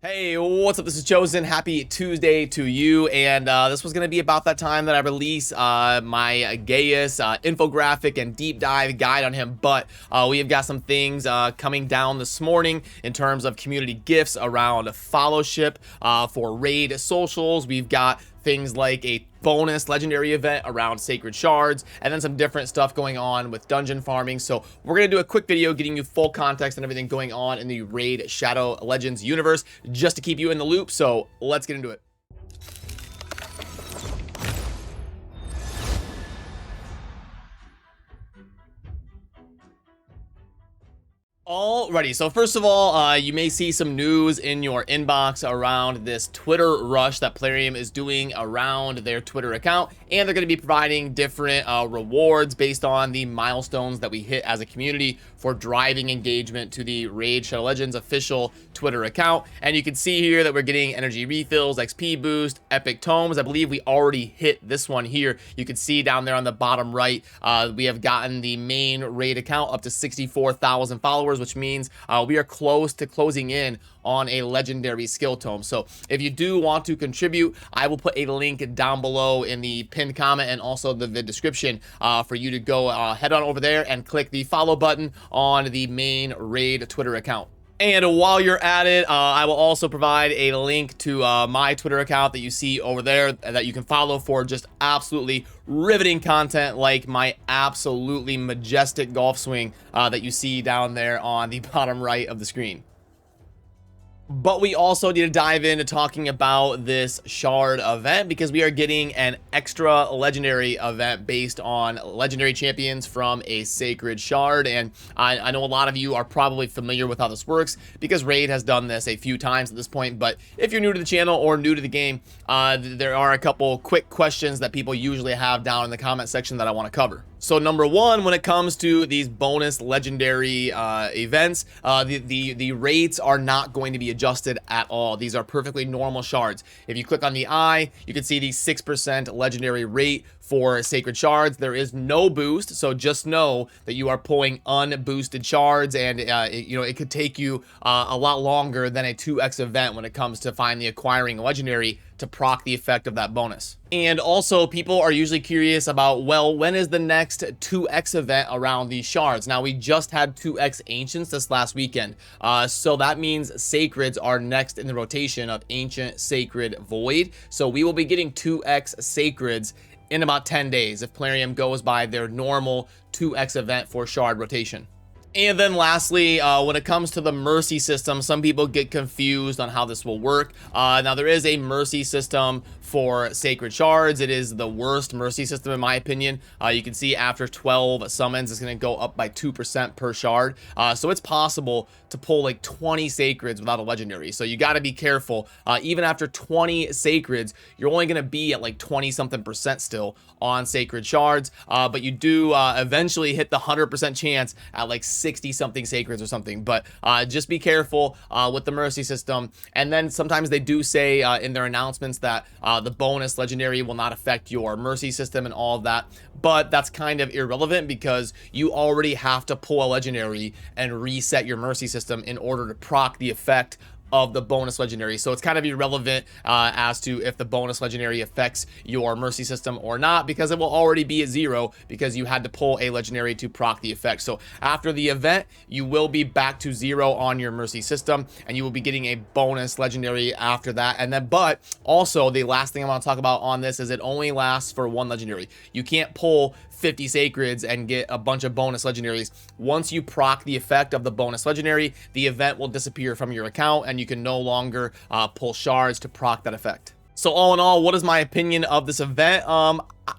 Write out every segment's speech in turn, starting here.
Hey, what's up? This is Chosen. Happy Tuesday to you. And this was going to be about that time that I release my Gaius infographic and deep dive guide on him. But we have got some things coming down this morning in terms of community gifts around followship for raid socials. We've got things like a bonus legendary event around sacred shards, and then some different stuff going on with dungeon farming. So we're gonna do a quick video getting you full context and everything going on in the Raid Shadow Legends universe, just to keep you in the loop. So let's get into it. Alrighty, so first of all, you may see some news in your inbox around this Twitter rush that Plarium is doing around their Twitter account, and they're going to be providing different rewards based on the milestones that we hit as a community for driving engagement to the Raid Shadow Legends official Twitter account. And you can see here that we're getting energy refills, XP boost, epic tomes. I believe we already hit this one here. You can see down there on the bottom right, we have gotten the main Raid account up to 64,000 followers, which means we are close to closing in on a legendary skill tome. So if you do want to contribute, I will put a link down below in the pinned comment and also the description for you to go head on over there and click the follow button on the main Raid Twitter account. And while you're at it, I will also provide a link to my Twitter account that you see over there that you can follow for just absolutely riveting content like my absolutely majestic golf swing that you see down there on the bottom right of the screen. But we also need to dive into talking about this shard event, because we are getting an extra legendary event based on legendary champions from a sacred shard. And I know a lot of you are probably familiar with how this works because Raid has done this a few times at this point. But if you're new to the channel or new to the game, there are a couple quick questions that people usually have down in the comment section that I want to cover. So number one, when it comes to these bonus legendary events, the rates are not going to be adjusted at all. These are perfectly normal shards. If you click on the eye, you can see the 6% legendary rate for sacred shards. There is no boost, so just know that you are pulling unboosted shards, and it could take you a lot longer than a 2x event when it comes to finally acquiring a legendary to proc the effect of that bonus. And also, people are usually curious about, well, when is the next 2x event around these shards? Now, we just had 2x ancients this last weekend, so that means sacreds are next in the rotation of ancient, sacred, void. So we will be getting 2x sacreds in about 10 days if Plarium goes by their normal 2x event for shard rotation. And then lastly, when it comes to the mercy system, some people get confused on how this will work. Now, there is a mercy system for sacred shards. It is the worst mercy system in my opinion. You can see after 12 summons, it's going to go up by 2% per shard. So it's possible to pull like 20 sacreds without a legendary. So you got to be careful. Even after 20 sacreds, you're only going to be at like 20-something% still on sacred shards. But you do eventually hit the 100% chance at like 60-something sacreds or something. But just be careful with the mercy system. And then sometimes they do say in their announcements that the bonus legendary will not affect your mercy system and all of that. But that's kind of irrelevant because you already have to pull a legendary and reset your mercy system in order to proc the effect of the bonus legendary. So it's kind of irrelevant as to if the bonus legendary affects your mercy system or not, because it will already be at 0 because you had to pull a legendary to proc the effect. So after the event, you will be back to 0 on your mercy system, and you will be getting a bonus legendary after that. And then, but also the last thing I want to talk about on this is it only lasts for one legendary. You can't pull 50 sacreds and get a bunch of bonus legendaries. Once you proc the effect of the bonus legendary, the event will disappear from your account and you can no longer pull shards to proc that effect. So all in all, what is my opinion of this event?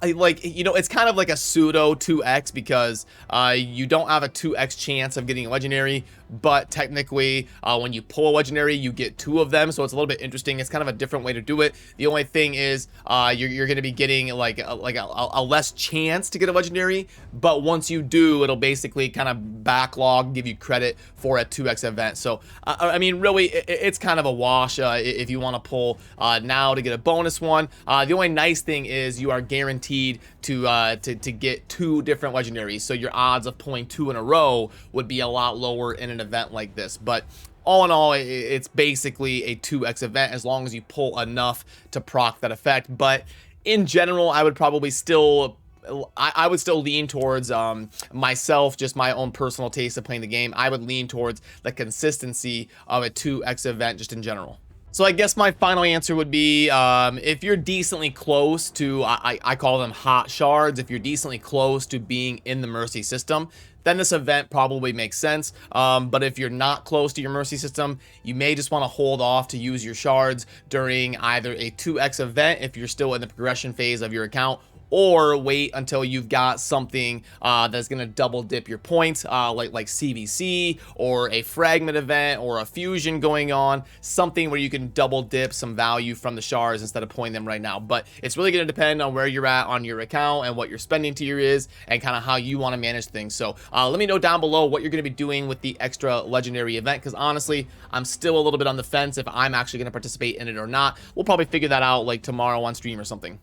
It's kind of like a pseudo 2x because you don't have a 2x chance of getting a legendary, but technically when you pull a legendary, you get 2 of them. So it's a little bit interesting. It's kind of a different way to do it. The only thing is you're going to be getting like a less chance to get a legendary, but once you do, it'll basically kind of backlog, give you credit for a 2x event. So I mean, really, it's kind of a wash if you want to pull now to get a bonus one. The only nice thing is you are guaranteed to get 2 different legendaries, so your odds of pulling 2 in a row would be a lot lower in an event like this. But all in all, it's basically a 2x event as long as you pull enough to proc that effect. But in general, I would probably still I would still lean towards myself, just my own personal taste of playing the game. I would lean towards the consistency of a 2x event just in general. So I guess my final answer would be if you're decently close to, I call them hot shards, if you're decently close to being in the Mercy system, then this event probably makes sense. But if you're not close to your Mercy system, you may just want to hold off to use your shards during either a 2x event if you're still in the progression phase of your account, or wait until you've got something that's going to double dip your points, like CVC or a fragment event or a fusion going on, something where you can double dip some value from the shards instead of pulling them right now. But it's really going to depend on where you're at on your account and what your spending tier is and kind of how you want to manage things. So let me know down below what you're going to be doing with the extra legendary event, because honestly, I'm still a little bit on the fence if I'm actually going to participate in it or not. We'll probably figure that out like tomorrow on stream or something.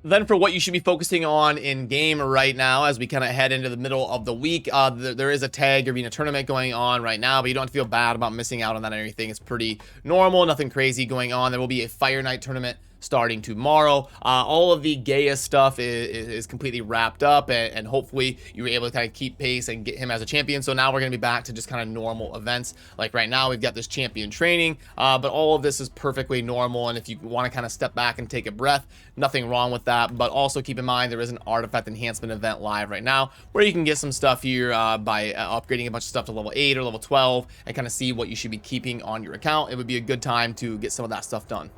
Then for what you should be focusing on in game right now as we kind of head into the middle of the week, there is a tag arena tournament going on right now, but you don't have to feel bad about missing out on that or anything. It's pretty normal, nothing crazy going on. There will be a Fire Night tournament starting tomorrow. All of the Gaius stuff is completely wrapped up, and hopefully you were able to kind of keep pace and get him as a champion. So now we're going to be back to just kind of normal events. Like right now we've got this champion training, but all of this is perfectly normal, and if you want to kind of step back and take a breath, nothing wrong with that. But also keep in mind there is an artifact enhancement event live right now where you can get some stuff here by upgrading a bunch of stuff to level 8 or level 12 and kind of see what you should be keeping on your account. It would be a good time to get some of that stuff done.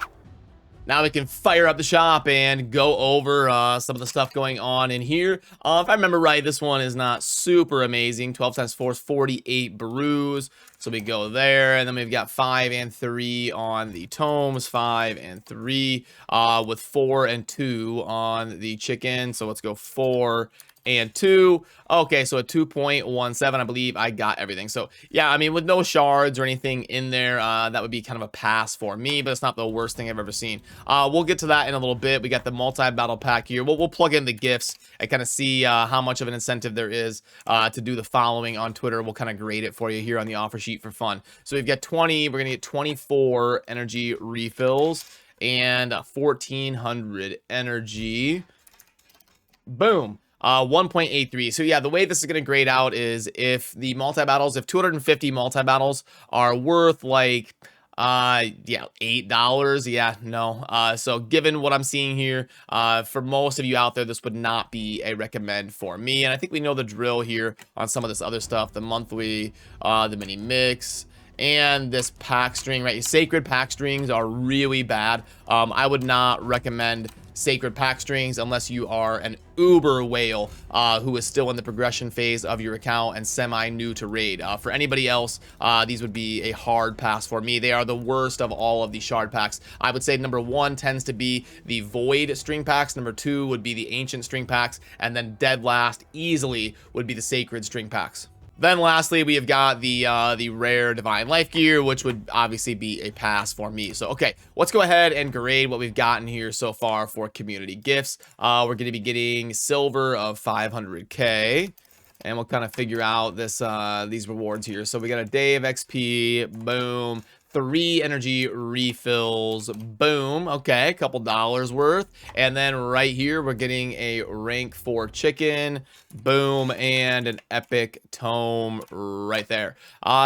Now we can fire up the shop and go over some of the stuff going on in here. If I remember right, this one is not super amazing. 12 times 4 is 48 brews. So we go there, and then we've got 5 and 3 on the tomes, 5 and 3 with 4 and 2 on the chicken. So let's go 4 and 2. Okay, so a 2.17, I believe I got everything. So yeah, I mean, with no shards or anything in there, that would be kind of a pass for me, but it's not the worst thing I've ever seen. We'll get to that in a little bit. We got the multi-battle pack here. We'll plug in the gifts and kind of see how much of an incentive there is to do the following on Twitter. We'll kind of grade it for you here on the offer sheet for fun. So we've got 20, we're gonna get 24 energy refills and 1400 energy. Boom. 1.83. So yeah, the way this is going to grade out is if the multi-battles, if 250 multi-battles are worth like, yeah, $8. Yeah, no. So given what I'm seeing here, for most of you out there, this would not be a recommend for me. And I think we know the drill here on some of this other stuff, the monthly, the mini mix, and this pack string, right? Sacred pack strings are really bad. I would not recommend sacred pack strings unless you are an uber whale who is still in the progression phase of your account and semi new to raid. For anybody else, these would be a hard pass for me. They are the worst of all of the shard packs. I would say number 1 tends to be the void string packs, number 2 would be the ancient string packs, and then dead last easily would be the sacred string packs. Then lastly, we have got the rare divine life gear, which would obviously be a pass for me. So, okay, let's go ahead and grade what we've gotten here so far for community gifts. We're going to be getting silver of 500k, and we'll kind of figure out this these rewards here. So we got a day of XP, boom. 3 energy refills, boom. Okay, a couple dollars worth. And then right here, we're getting a rank 4 chicken, boom, and an epic tome right there.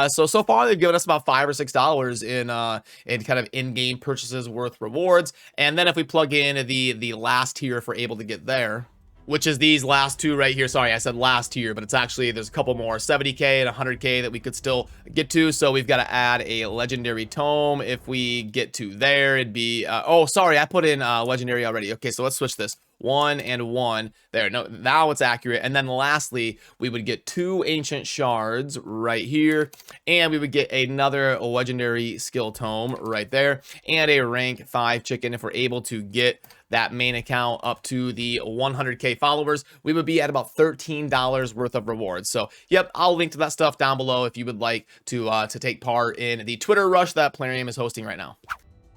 So far they've given us about $5 or $6 in kind of in-game purchases worth rewards. And then if we plug in the last tier, if we're able to get there, which is these last two right here. Sorry, I said last tier, but it's actually, there's a couple more, 70k and 100k that we could still get to. So we've got to add a legendary tome. If we get to there, it'd be, oh, sorry, I put in legendary already. Okay, so let's switch this. 1 and 1 there. No, now it's accurate. And then lastly, we would get 2 ancient shards right here, and we would get another legendary skill tome right there, and a rank 5 chicken. If we're able to get that main account up to the 100k followers, we would be at about $13 worth of rewards. So yep, I'll link to that stuff down below if you would like to take part in the Twitter rush that Plarium is hosting right now.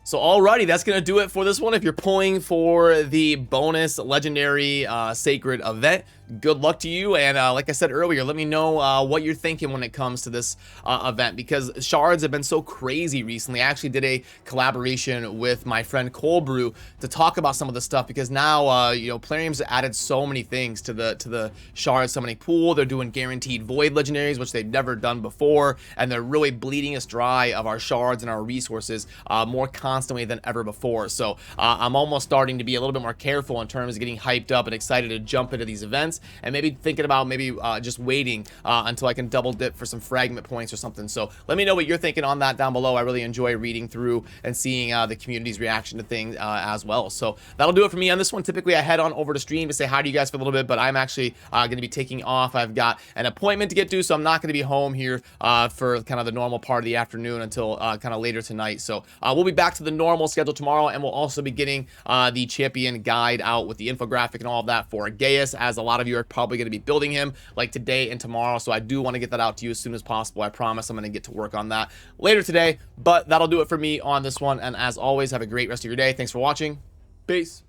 So alrighty, that's going to do it for this one. If you're pulling for the bonus legendary sacred event, good luck to you. And like I said earlier, let me know what you're thinking when it comes to this event, because shards have been so crazy recently. I actually did a collaboration with my friend Colebrew to talk about some of the stuff, because now you know, Plarium's added so many things to the shard summoning pool. They're doing guaranteed void legendaries, which they've never done before, and they're really bleeding us dry of our shards and our resources more constantly than ever before. So I'm almost starting to be a little bit more careful in terms of getting hyped up and excited to jump into these events, and maybe thinking about just waiting until I can double dip for some fragment points or something. So let me know what you're thinking on that down below. I really enjoy reading through and seeing the community's reaction to things as well. So that'll do it for me on this one. Typically I head on over to stream to say hi to you guys for a little bit, but I'm actually going to be taking off. I've got an appointment to get to, so I'm not going to be home here for kind of the normal part of the afternoon until kind of later tonight. So we'll be back to the normal schedule tomorrow, and we'll also be getting the champion guide out with the infographic and all of that for Gaius, as a lot of you are probably going to be building him like today and tomorrow. So I do want to get that out to you as soon as possible. I promise I'm going to get to work on that later today, but that'll do it for me on this one. And as always, have a great rest of your day. Thanks for watching. Peace.